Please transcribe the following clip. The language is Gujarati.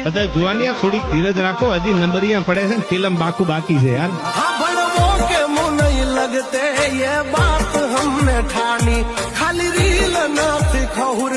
બધા જુવાનિયા થોડીક ધીરજ રાખો, હજી નંબરિયા પડે છે, ફિલ્મ બાકી છે યાર. लगते ये बात हमने ठानी खाली रील ना सिखाऊर